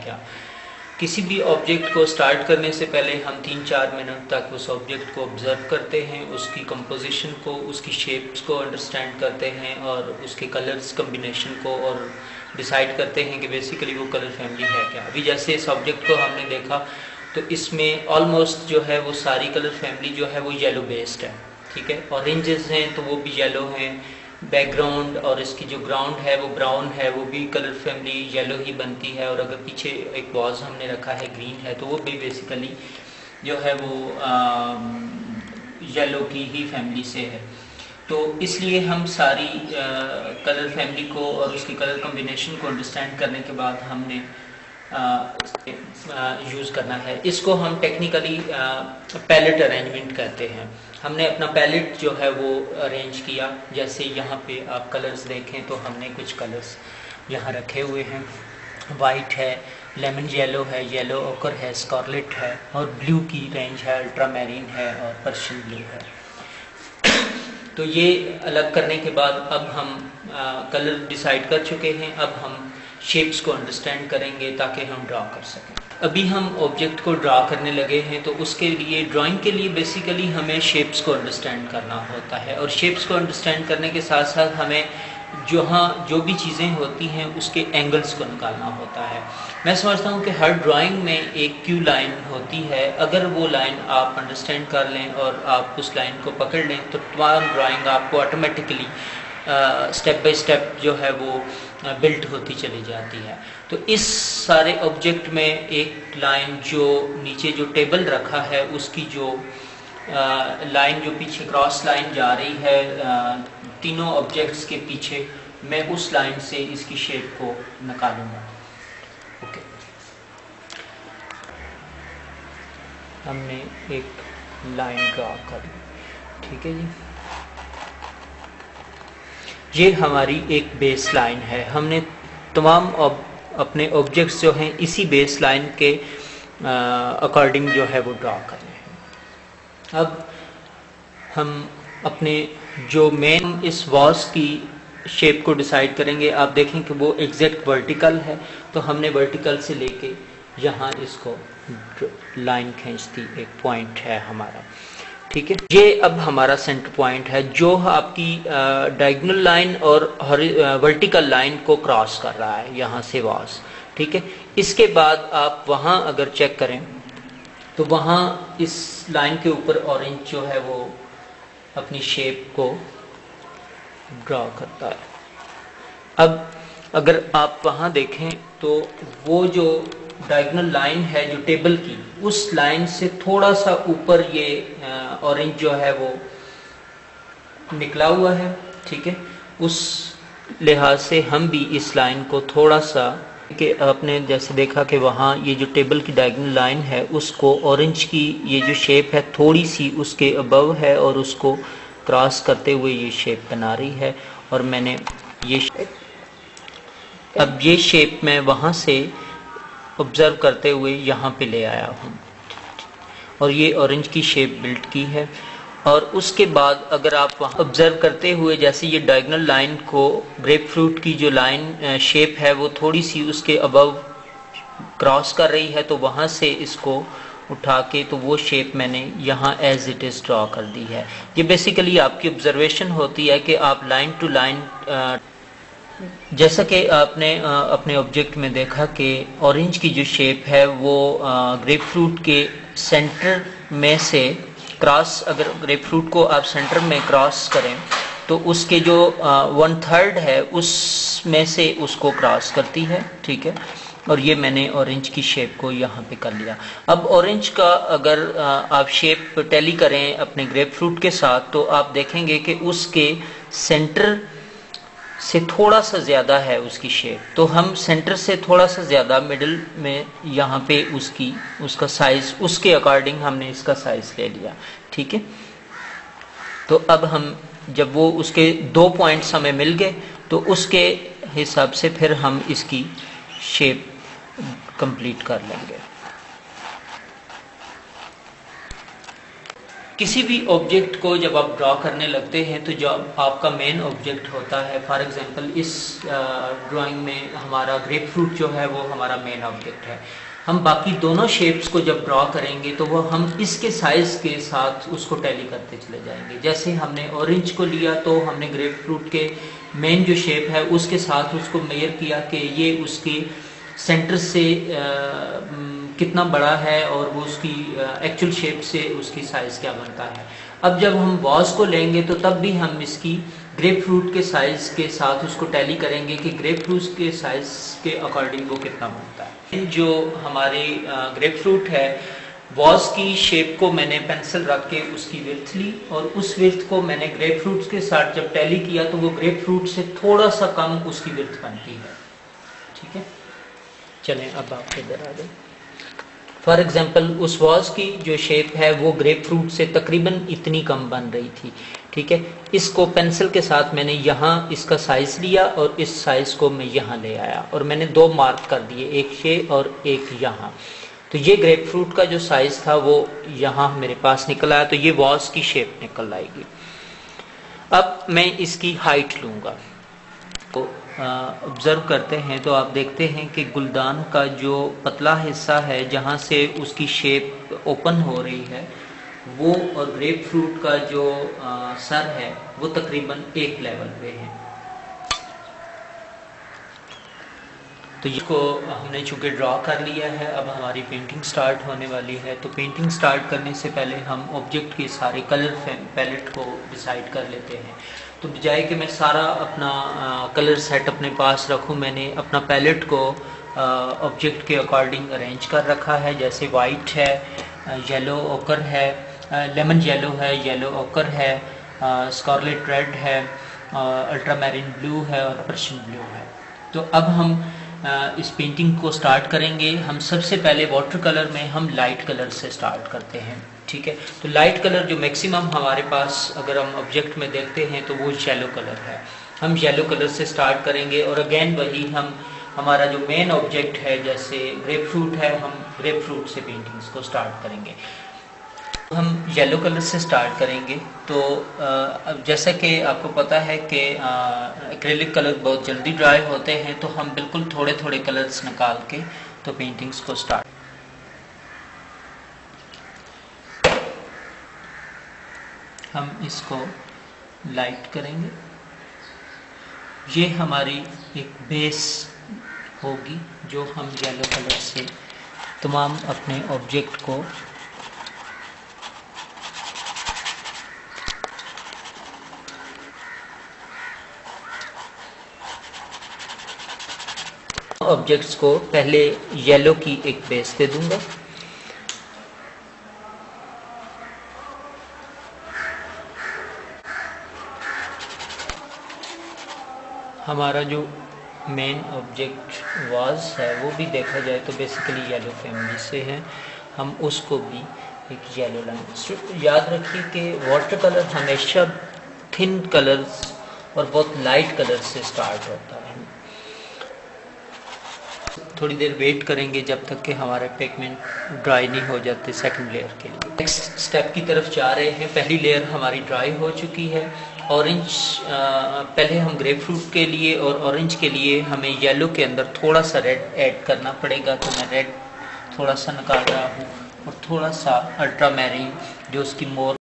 क्या। किसी भी ऑब्जेक्ट को स्टार्ट करने से पहले हम 3-4 मिनट तक उस ऑब्जेक्ट को ऑब्जर्व करते हैं, उसकी कंपोजिशन को, उसकी शेप्स को अंडरस्टैंड करते हैं और उसके कलर्स कम्बिनेशन को और डिसाइड करते हैं कि बेसिकली वो कलर फैमिली है क्या। अभी जैसे इस ऑब्जेक्ट को हमने देखा तो इसमें ऑलमोस्ट जो है वो सारी कलर फैमिली जो है वो येलो बेस्ड है, ठीक है। ऑरेंजेस हैं तो वो भी येलो हैं, बैकग्राउंड और इसकी जो ग्राउंड है वो ब्राउन है, वो भी कलर फैमिली येलो ही बनती है। और अगर पीछे एक बॉज हमने रखा है ग्रीन है तो वो भी बेसिकली जो है वो येलो की ही फैमिली से है। तो इसलिए हम सारी कलर फैमिली को और उसकी कलर कॉम्बिनेशन को अंडरस्टैंड करने के बाद हमने यूज़ करना है। इसको हम टेक्निकली पैलेट अरेंजमेंट कहते हैं। हमने अपना पैलेट जो है वो अरेंज किया। जैसे यहाँ पे आप कलर्स देखें तो हमने कुछ कलर्स यहाँ रखे हुए हैं। वाइट है, लेमन येलो है, येलो ओकर है, स्कारलेट है और ब्लू की रेंज है, अल्ट्रामेरीन है और पर्शियन ब्लू है। तो ये अलग करने के बाद अब हम कलर डिसाइड कर चुके हैं। अब हम शेप्स को अंडरस्टैंड करेंगे ताकि हम ड्रा कर सकें। अभी हम ऑब्जेक्ट को ड्रा करने लगे हैं तो उसके लिए ड्राइंग के लिए बेसिकली हमें शेप्स को अंडरस्टैंड करना होता है और शेप्स को अंडरस्टैंड करने के साथ साथ हमें जो भी चीज़ें होती हैं उसके एंगल्स को निकालना होता है। मैं समझता हूँ कि हर ड्राइंग में एक क्यू लाइन होती है। अगर वो लाइन आप अंडरस्टैंड कर लें और आप उस लाइन को पकड़ लें तो तमाम ड्राइंग आपको ऑटोमेटिकली स्टेप बाय स्टेप जो है वो बिल्ट होती चली जाती है। तो इस सारे ऑब्जेक्ट में एक लाइन जो नीचे जो टेबल रखा है उसकी जो लाइन जो पीछे क्रॉस लाइन जा रही है तीनों ऑब्जेक्ट्स के पीछे, मैं उस लाइन से इसकी शेप को निकालूंगा। ओके, हमने एक लाइन ड्रा कर ली, ठीक है जी। ये हमारी एक बेस लाइन है। हमने तमाम अपने ऑब्जेक्ट्स जो हैं इसी बेस लाइन के अकॉर्डिंग जो है वो ड्रा करने हैं। अब हम अपने जो मेन इस वॉस की शेप को डिसाइड करेंगे। आप देखें कि वो एग्जैक्ट वर्टिकल है, तो हमने वर्टिकल से लेके यहाँ इसको लाइन खींच दी, एक पॉइंट है हमारा, ठीक है। ये अब हमारा सेंटर पॉइंट है जो आपकी डायगोनल लाइन और वर्टिकल लाइन को क्रॉस कर रहा है यहाँ से वॉस, ठीक है। इसके बाद आप वहाँ अगर चेक करें तो वहाँ इस लाइन के ऊपर ऑरेंज जो है वो अपनी शेप को ड्रा करता है। अब अगर आप वहाँ देखें तो वो जो डायगोनल लाइन है जो टेबल की, उस लाइन से थोड़ा सा ऊपर ये ऑरेंज जो है वो निकला हुआ है, ठीक है। उस लिहाज से हम भी इस लाइन को थोड़ा सा कि आपने जैसे देखा कि वहाँ ये जो टेबल की डायगोनल लाइन है उसको ऑरेंज की ये जो शेप है थोड़ी सी उसके अबव है और उसको क्रॉस करते हुए ये शेप बना रही है। और मैंने ये अब ये शेप मैं वहाँ से ऑब्ज़र्व करते हुए यहाँ पे ले आया हूँ और ये ऑरेंज की शेप बिल्ड की है। और उसके बाद अगर आप वहाँ ऑब्ज़र्व करते हुए जैसे ये डायगोनल लाइन को ग्रेप फ्रूट की जो लाइन शेप है वो थोड़ी सी उसके अबव क्रॉस कर रही है, तो वहाँ से इसको उठा के तो वो शेप मैंने यहाँ एज इट इज़ ड्रॉ कर दी है। ये बेसिकली आपकी ऑब्जर्वेशन होती है कि आप लाइन टू लाइन, जैसा कि आपने अपने ऑब्जेक्ट में देखा कि ऑरेंज की जो शेप है वो ग्रेप फ्रूट के सेंटर में से क्रॉस, अगर ग्रेप फ्रूट को आप सेंटर में क्रॉस करें तो उसके जो 1/3 है उसमें से उसको क्रॉस करती है, ठीक है। और ये मैंने ऑरेंज की शेप को यहाँ पे कर लिया। अब ऑरेंज का अगर आप शेप टैली करें अपने ग्रेप फ्रूट के साथ तो आप देखेंगे कि उसके सेंटर से थोड़ा सा ज़्यादा है उसकी शेप, तो हम सेंटर से थोड़ा सा ज़्यादा मिडिल में यहाँ पे उसका साइज़ उसके अकॉर्डिंग हमने इसका साइज़ ले लिया, ठीक है। तो अब हम जब वो उसके 2 पॉइंट्स हमें मिल गए तो उसके हिसाब से फिर हम इसकी शेप कंप्लीट कर लेंगे। किसी भी ऑब्जेक्ट को जब आप ड्रॉ करने लगते हैं तो जो आपका मेन ऑब्जेक्ट होता है, फॉर एग्जांपल इस ड्राइंग में हमारा ग्रेप फ्रूट जो है वो हमारा मेन ऑब्जेक्ट है। हम बाकी दोनों शेप्स को जब ड्रॉ करेंगे तो वो हम इसके साइज के साथ उसको टैली करते चले जाएंगे। जैसे हमने ऑरेंज को लिया तो हमने ग्रेप फ्रूट के मेन जो शेप है उसके साथ उसको मेजर किया कि ये उसके सेंटर से कितना बड़ा है और वो उसकी एक्चुअल शेप से उसकी साइज क्या बनता है। अब जब हम वॉज को लेंगे तो तब भी हम इसकी ग्रेप फ्रूट के साइज के साथ उसको टैली करेंगे कि ग्रेप फ्रूट के साइज के अकॉर्डिंग वो कितना बनता है। जो हमारी ग्रेप फ्रूट है, वॉज की शेप को मैंने पेंसिल रख के उसकी विड्थ ली और उस विड्थ को मैंने ग्रेप फ्रूट के साथ जब टैली किया तो वो ग्रेप फ्रूट से थोड़ा सा कम उसकी विड्थ बनती है। ठीक है, चलें अब आप इधर आ जाए। फॉर एग्जाम्पल उस वॉज की जो शेप है वो ग्रेप फ्रूट से तकरीबन इतनी कम बन रही थी। ठीक है, इसको पेंसिल के साथ मैंने यहाँ इसका साइज लिया और इस साइज को मैं यहाँ ले आया और मैंने दो मार्क कर दिए, एक ये और एक यहाँ। तो ये ग्रेप फ्रूट का जो साइज था वो यहाँ मेरे पास निकल आया, तो ये वॉज की शेप निकल आएगी। अब मैं इसकी हाइट लूँगा, तो ऑब्जर्व करते हैं तो आप देखते हैं कि गुलदान का जो पतला हिस्सा है जहाँ से उसकी शेप ओपन हो रही है वो और ग्रेप फ्रूट का जो सर है वो तकरीबन एक लेवल पे है। तो इसको हमने चूँकि ड्रॉ कर लिया है, अब हमारी पेंटिंग स्टार्ट होने वाली है। तो पेंटिंग स्टार्ट करने से पहले हम ऑब्जेक्ट के सारे कलर पैलेट को डिसाइड कर लेते हैं। तो बजाय कि मैं सारा अपना कलर सेट अपने पास रखूं, मैंने अपना पैलेट को ऑब्जेक्ट के अकॉर्डिंग अरेंज कर रखा है। जैसे वाइट है, येलो ओकर है, लेमन येलो है, येलो ओकर है, स्कारलेट रेड है, अल्ट्रामैरिन ब्लू है और पर्शियन ब्लू है। तो अब हम इस पेंटिंग को स्टार्ट करेंगे। हम सबसे पहले वाटर कलर में हम लाइट कलर से स्टार्ट करते हैं। ठीक है, तो लाइट कलर जो मैक्सिमम हमारे पास अगर हम ऑब्जेक्ट में देखते हैं तो वो येलो कलर है। हम येलो कलर से स्टार्ट करेंगे और अगेन वही हम हमारा जो मेन ऑब्जेक्ट है जैसे ग्रेप फ्रूट है, हम ग्रेप फ्रूट से पेंटिंग्स को स्टार्ट करेंगे। हम येलो कलर से स्टार्ट करेंगे। तो अब जैसा कि आपको पता है कि एक्रेलिक कलर बहुत जल्दी ड्राई होते हैं, तो हम बिल्कुल थोड़े थोड़े कलर्स निकाल के तो पेंटिंग्स को स्टार्ट। हम इसको लाइट करेंगे। ये हमारी एक बेस होगी जो हम येलो कलर से तमाम अपने ऑब्जेक्ट को पहले येलो की एक बेस दे दूंगा। हमारा जो मेन ऑब्जेक्ट वाज है वो भी देखा जाए तो बेसिकली येलो फैमिली से है, हम उसको भी एक येलो लाइन। याद रखिए कि वाटर कलर हमेशा थिन कलर्स और बहुत लाइट कलर से स्टार्ट होता है। थोड़ी देर वेट करेंगे जब तक कि हमारे पिगमेंट ड्राई नहीं हो जाते सेकंड लेयर के लिए। नेक्स्ट स्टेप की तरफ जा रहे हैं। पहली लेयर हमारी ड्राई हो चुकी है। ऑरेंज पहले हम ग्रेप फ्रूट के लिए और ऑरेंज के लिए हमें येलो के अंदर थोड़ा सा रेड ऐड करना पड़ेगा, तो मैं रेड थोड़ा सा निकाल रहा हूँ और थोड़ा सा अल्ट्रामैरीन जो उसकी मोर